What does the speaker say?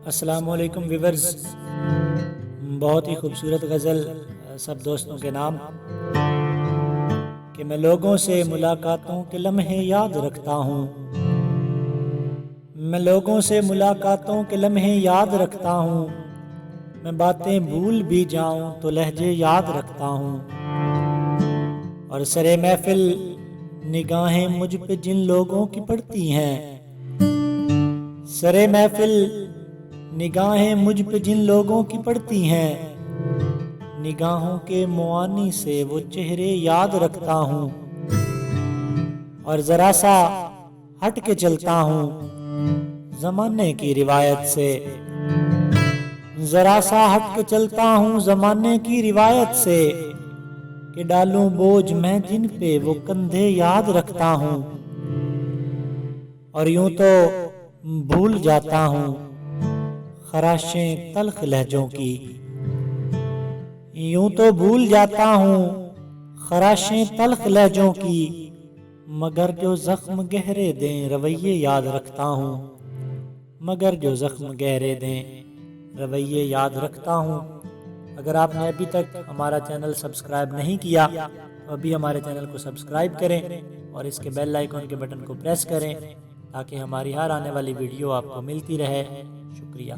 السلام علیکم ویورز، بہت ہی خوبصورت غزل سب دوستوں کے نام کہ میں لوگوں سے ملاقاتوں کے لمحے یاد رکھتا ہوں، میں لوگوں سے ملاقاتوں کے لمحے یاد رکھتا ہوں، میں باتیں بھول بھی جاؤں تو لہجے یاد رکھتا ہوں، اور سرے محفل نگاہیں مجھ پہ جن لوگوں کی پڑتی ہیں، سرے محفل نگاہیں مجھ پہ جن لوگوں کی پڑتی ہیں، نگاہوں کے معانی سے وہ چہرے یاد رکھتا ہوں، اور ذرا سا ہٹ کے چلتا ہوں زمانے کی روایت سے، ذرا سا ہٹ کے چلتا ہوں زمانے کی روایت سے، کہ ڈالوں بوجھ میں جن پہ وہ کندھے یاد رکھتا ہوں، اور یوں تو بھول جاتا ہوں خراشیں تلخ لہجوں کی، یوں تو بھول جاتا ہوں خراشیں تلخ لہجوں کی، مگر جو زخم گہرے دیں رویے یاد رکھتا ہوں، مگر جو زخم گہرے دیں رویے یاد رکھتا ہوں۔ اگر آپ نے ابھی تک ہمارا چینل سبسکرائب نہیں کیا تو ابھی ہمارے چینل کو سبسکرائب کریں اور اس کے بیل آئیکن کے بٹن کو پریس کریں تاکہ ہماری ہر آنے والی ویڈیو آپ کو ملتی رہے۔ شکریہ۔